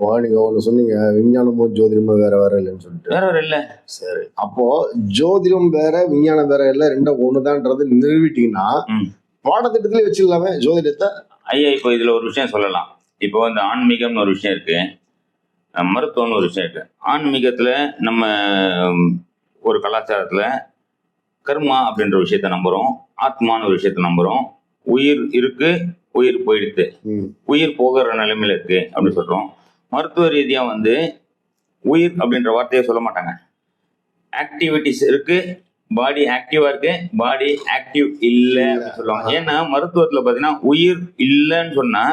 இப்போ நீங்க ஒண்ணு சொன்னீங்க, விஞ்ஞானமும் ஜோதிடமும் வேற வேற இல்லைன்னு சொல்லிட்டு. வேற வேற இல்ல. சரி. அப்போ ஜோதிடம் வேற, விஞ்ஞானம் வேற இல்ல, ரெண்டும் ஒண்ணுதான்றது நிறுவிட்டீங்கன்னா, பாடத்திட்டத்திலே வச்சிடலாமே ஜோதிடத்தை. ஐயா, இப்போ இதுல ஒரு விஷயம் சொல்லலாம். இப்போ இந்த ஆன்மீகம்னு ஒரு விஷயம் இருக்கு, மருத்துவம்னு ஒரு விஷயம் இருக்கு. ஆன்மீகத்துல நம்ம ஒரு கலாச்சாரத்துல கர்மா அப்படின்ற விஷயத்த நம்புறோம், ஆத்மான்னு ஒரு விஷயத்த நம்புறோம். உயிர் இருக்கு, உயிர் போயிடுது, உயிர் போகிற நிலைமையில இருக்கு அப்படின்னு சொல்றோம். மருத்துவ ரீதியா வந்து உயிர் அப்படின்ற வார்த்தையை சொல்ல மாட்டாங்க. ஆக்டிவிட்டிஸ் இருக்கு, பாடி ஆக்டிவா இருக்கு, பாடி ஆக்டிவ் இல்ல அப்படின்னு சொல்லுவாங்க. ஏன்னா மருத்துவத்துல பாத்தீங்கன்னா உயிர் இல்லைன்னு சொன்னா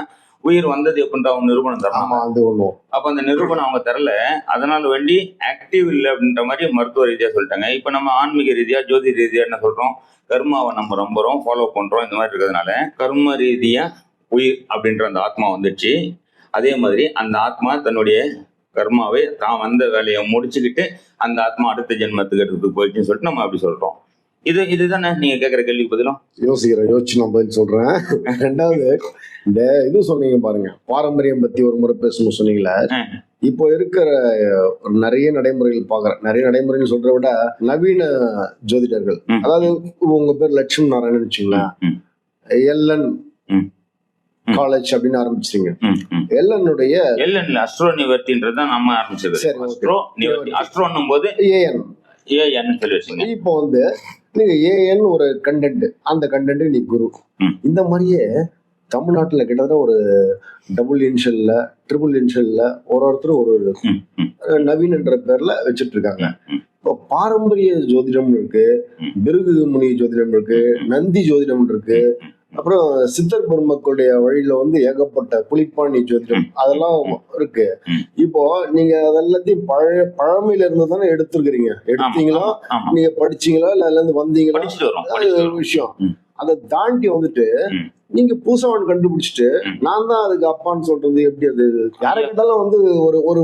உயிர் வந்தது எப்படின்ற அவங்க நிரூபணம் தரணும். அப்ப அந்த நிரூபணம் அவங்க தரல, அதனால வேண்டி ஆக்டிவ் இல்லை அப்படின்ற மாதிரி மருத்துவ ரீதியா சொல்லிட்டாங்க. இப்ப நம்ம ஆன்மீக ரீதியா ஜோதி ரீதியா என்ன சொல்றோம், கர்மாவை நம்ம நம்புறோம், ஃபாலோ பண்றோம். இந்த மாதிரி இருக்கிறதுனால கர்ம ரீதியா உயிர் அப்படின்ற அந்த ஆத்மா வந்துச்சு. அதே மாதிரி அந்த ஆத்மா தன்னுடைய கர்மாவை தான் வந்த வேலையை முடிச்சுக்கிட்டு அந்த ஆத்மா அடுத்த ஜென்மத்துக்கு எடுத்துட்டு போயிடுச்சுன்னு சொல்லிட்டு நம்ம அப்படி சொல்றோம். இதுதானே நீங்க கேட்குற கேள்விக்கு பதிலும்? யோசிச்சு நான் பதில் சொல்றேன். ரெண்டாவது, இந்த இது சொன்னீங்க பாருங்க, பாரம்பரியம் பத்தி ஒரு முறை பேசணும்னு சொன்னீங்களே. இப்போ இருக்கிற நிறைய நடைமுறைகள் பாக்குறேன். நிறைய நடைமுறைகள் சொல்றத விட நவீன ஜோதிடர்கள், அதாவது உங்க பேர் லட்சுமி நாராயணன் வச்சுங்களேன், எல்என் காலேஜ் அப்படின்னு ஆரம்பிச்சிருங்க. எல்என்னுடைய அஸ்ட்ரோ நிவர்த்தின்றது தான் நம்ம ஆரம்பிச்சது. அஸ்ட்ரோ நிவர்த்தி, அஸ்ட்ரோன்னும் போது ஏஎன் சொல்லி வச்சுங்க. இப்போ வந்து நீங்க ஏஎன் ஒரு கண்டென்ட், அந்த கண்டென்ட் நீ குரு. இந்த மாதிரியே தமிழ்நாட்டுல கிட்டத்தட்ட ஒரு டபுள் இன்ஷியல்ல, ட்ரிபிள் இன்ஷியல்ல ஒருத்தர் ஒரு நவீன் என்ற பேர்ல வச்சிட்டு இருக்காங்க. இப்போ பாரம்பரிய ஜோதிடம் இருக்கு, பிருகு முனி ஜோதிடம் இருக்கு, நந்தி ஜோதிடம் இருக்கு, அப்புறம் சித்தர் பெருமக்களுடைய வழியில வந்து ஏகப்பட்ட புலிப்பாணி ஜோதிடம் அதெல்லாம் இருக்கு. இப்போ நீங்க அதெல்லாத்தையும் பழமையில இருந்து தானே எடுத்துருக்கீங்க. எடுத்தீங்களா, நீங்க படிச்சீங்களா, இல்ல அதுல இருந்து வந்தீங்களா, ஒரு விஷயம். அதை தாண்டி வந்துட்டு நீங்க புதுசாவன் கண்டுபிடிச்சிட்டு நான் தான் அதுக்கு அப்பான்னு சொல்றது எப்படி? அது யாரை கேட்டாலும் வந்து ஒரு ஒரு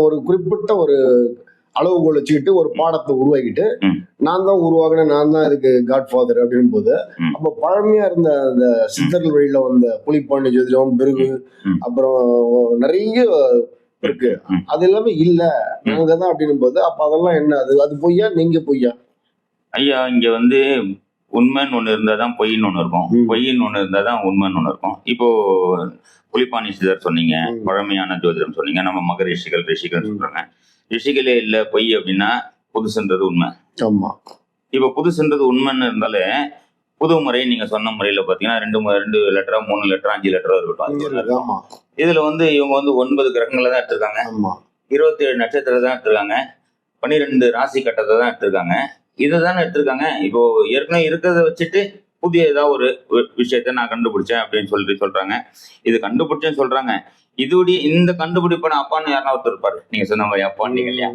ஒரு குறிப்பிட்ட ஒரு அளவுகோல் வச்சுக்கிட்டு ஒரு பாடத்தை உருவாக்கிட்டு நான் தான் உருவாகினேன், நான் தான் இதுக்கு காட் ஃபாதர் அப்படின்னு போது, அப்ப பழமையா இருந்த அந்த சித்தர்கள் வழியில வந்த புலிப்பாண்டி ஜோதிடம், பிருகு, அப்புறம் நிறைய இருக்கு, அது எல்லாமே இல்ல நாங்க தான் அப்படின்னும் போது, அப்ப அதெல்லாம் என்ன? அது பொய்யா, நீங்க பொய்யா? ஐயா, இங்க வந்து உண்மைன்னு ஒண்ணு இருந்தாதான் பொய்ன்னு ஒண்ணு இருக்கும், பொய்ன்னு ஒண்ணு இருந்தாதான் உண்மைன்னு ஒண்ணு இருக்கும். இப்போ புலிப்பாணி சித்தர் சொன்னீங்க, பழமையான ஜோதிடம் சொன்னீங்க, நம்ம மகரிஷிகள் ரிஷிகள் சொல்றாங்க. ரிஷிகளே இல்ல பொய் அப்படின்னா புதுசுன்றது உண்மை. ஆமா. இப்ப புதுசுன்றது உண்மைன்னு இருந்தாலே புது முறை நீங்க சொன்ன முறையில பாத்தீங்கன்னா 2 லெட்டரா 3 லெட்டரா 5 லெட்டரா இருக்கட்டும். இதுல வந்து இவங்க வந்து 9 கிரகங்களை தான் எடுத்திருக்காங்க, 27 நட்சத்திரம் தான் எடுத்திருக்காங்க, 12 ராசி கட்டத்தை தான் எடுத்திருக்காங்க, இதுதானே எடுத்திருக்காங்க. இப்போ ஏற்கனவே இருக்கிறத வச்சுட்டு புதிய ஏதாவது ஒரு விஷயத்த நான் கண்டுபிடிச்சேன் அப்படின்னு சொல்லிட்டு சொல்றாங்க. இது கண்டுபிடிச்சேன்னு சொல்றாங்க. இதோடைய இந்த கண்டுபிடிப்பான அப்பான்னு யாரா ஒருத்தர் இருப்பாரு, நீங்க சொன்ன மாதிரி அப்பான்னு இல்லையா?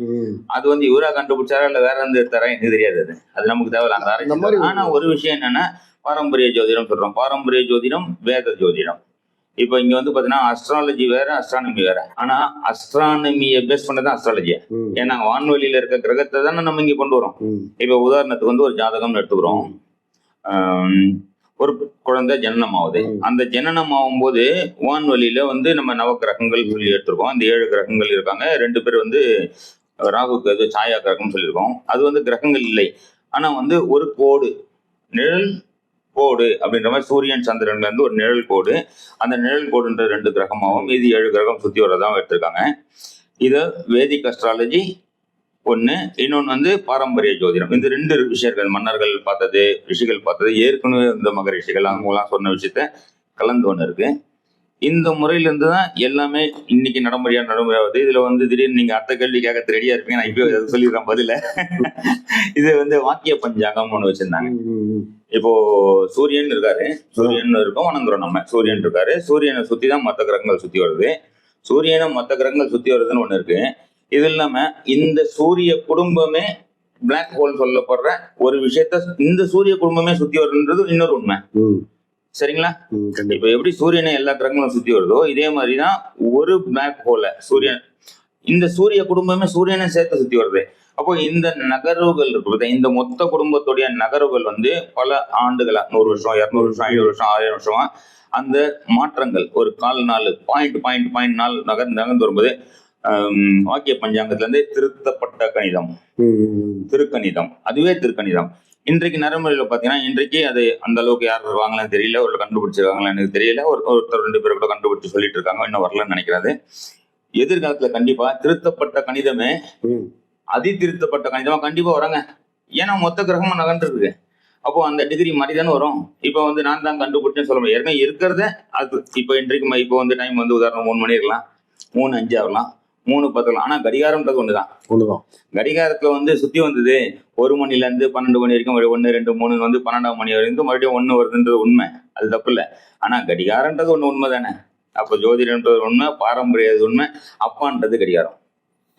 அது வந்து இவரா கண்டுபிடிச்சாரா இல்ல வேற இருந்து எடுத்தாரா எனக்கு தெரியாது. அது நமக்கு தேவையில்ல அந்த ஆராய்ச்சி. ஆனா ஒரு விஷயம் என்னன்னா, பாரம்பரிய ஜோதிடம் சொல்றோம். பாரம்பரிய ஜோதிடம் வேத ஜோதிடம். இப்ப இங்க வந்து பாத்தீங்கன்னா அஸ்ட்ராலஜி வேற, அஸ்ட்ரானமி வேற. ஆனா அஸ்ட்ரானமியை பேஸ் பண்ணதான் அஸ்ட்ராலஜியா. ஏன்னா வான்வெளியில இருக்க கிரகத்தை தானே நம்ம இங்க கொண்டு வரோம். இப்ப உதாரணத்துக்கு வந்து ஒரு ஜாதகம் எடுத்துக்கிறோம். ஒரு குழந்தை ஜனனம் ஆகுது. அந்த ஜனனம் ஆகும் போது வான்வெளியில வந்து நம்ம நவகிரகங்கள் சொல்லி எடுத்திருக்கோம். அந்த 7 கிரகங்கள் இருக்காங்க. 2 பேர் வந்து ராகு கேது சாயா கிரகம் சொல்லியிருக்கோம். அது வந்து கிரகங்கள் இல்லை, ஆனா வந்து ஒரு கோடு, நிழல் கோடு அப்படின்ற மாதிரி சூரியன் சந்திரன்ல இருந்து ஒரு நிழல் கோடு, அந்த நிழல் கோடுன்ற 2 கிரகமாகவும் மீதி 7 கிரகம் சுத்தி வரதான் எடுத்திருக்காங்க. இது வேதிக் அஸ்ட்ராலஜி ஒண்ணு, இன்னொன்னு வந்து பாரம்பரிய ஜோதிடம். இந்த 2 விஷயங்கள், மன்னர்கள் பார்த்தது, ரிஷிகள் பார்த்தது, ஏற்கனவே இந்த மகரிஷிகள் அவங்கலாம் சொன்ன விஷயத்த கலந்து ஒண்ணு இருக்கு. இந்த முறையில இருந்து தான் எல்லாமே இன்னைக்கு நடைமுறையாவது. இதுல வந்து திடீர்னு நீங்க அடுத்த கேள்வி கேட்க ரெடியா இருப்பீங்க, நான் இப்போ சொல்லிடுறேன் பதில. இது வந்து வாக்கிய பஞ்சாங்கம் ஒண்ணு வச்சிருந்தாங்க. இப்போ சூரியன் இருக்காரு, சூரியன் இருக்கும் வணங்குறோம் நம்ம. சூரியன் இருக்காரு, சூரியனை சுத்தி தான் மற்ற கிரகங்கள் சுத்தி வருது. சூரியனை மற்ற கிரகங்கள் சுத்தி வருதுன்னு ஒண்ணு இருக்கு. இது இல்லாம இந்த சூரிய குடும்பமே பிளாக் ஹோல் சொல்லப்படுற ஒரு விஷயத்த இந்த சூரிய குடும்பமே சுத்தி வருதுன்றது இன்னொரு உண்மை. சரிங்களா? இப்ப எப்படி சூரியனை எல்லா கிரகங்களும் சுத்தி வருதோ இதே மாதிரிதான் ஒரு பிளாக் ஹோல சூரியன், இந்த சூரிய குடும்பமே சூரியனை சேர்த்து சுத்தி வருது. அப்போ இந்த நகர்வுகள் இருக்கு, இந்த மொத்த குடும்பத்துடைய நகர்வுகள் வந்து பல ஆண்டுகளா 100 வருஷம் 200 வருஷம் 500 வருஷம் 1000 வருஷமா அந்த மாற்றங்கள் ஒரு கால் நாள் பாயிண்ட் நாள் நகர்ந்து வரும்போது வாக்கிய பஞ்சாங்கத்துல இருந்து திருத்தப்பட்ட கணிதம், திருக்கணிதம், அதுவே திருக்கணிதம். இன்றைக்கு நடைமுறையில பாத்தீங்கன்னா இன்றைக்கு அது அந்த அளவுக்கு யார் வருவாங்களான்னு தெரியல, ஒரு கண்டுபிடிச்சிருக்காங்களா எனக்கு தெரியல, ஒருத்தர் 2 பேர் கூட கண்டுபிடிச்சு சொல்லிட்டு இருக்காங்க, இன்னும் வரலன்னு நினைக்கிறது. எதிர்காலத்துல கண்டிப்பா திருத்தப்பட்ட கணிதமே அதி திருத்தப்பட்ட கணிதமா கண்டிப்பா வராங்க. ஏன்னா மொத்த கிரகமும் நகர்ந்து இருக்கு. அப்போ அந்த டிகிரி மாறிதானே வரும். இப்போ வந்து நான் தான் கண்டுபிடிச்சேன்னு சொல்ல முடியாது, ஏற்கனவே இருக்கிறத அது இப்போ இன்றைக்கு இப்போ வந்து டைம் வந்து உதாரணம் 3 மணி இருக்கலாம், 3:05 ஆகலாம், 3:10 ஆனா கடிகாரம்ன்றது ஒண்ணுதான். கடிகாரத்துல வந்து சுத்தி வந்தது 1 மணில இருந்து 12 மணி வரைக்கும் 1 2 3 வந்து 12ஆம் மணி வரைக்கும் மறுபடியும் 1 வருதுன்றது உண்மை, அது தப்பு இல்லை. ஆனா கடிகாரன்றது ஒண்ணு உண்மை தானே. அப்போ ஜோதிடன்றது உண்மை, பாரம்பரிய உண்மை, அப்பான்றது கடிகாரம்.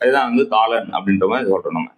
அதுதான் வந்து காலன் அப்படின்ற மாதிரி சொல்றோம் நம்ம.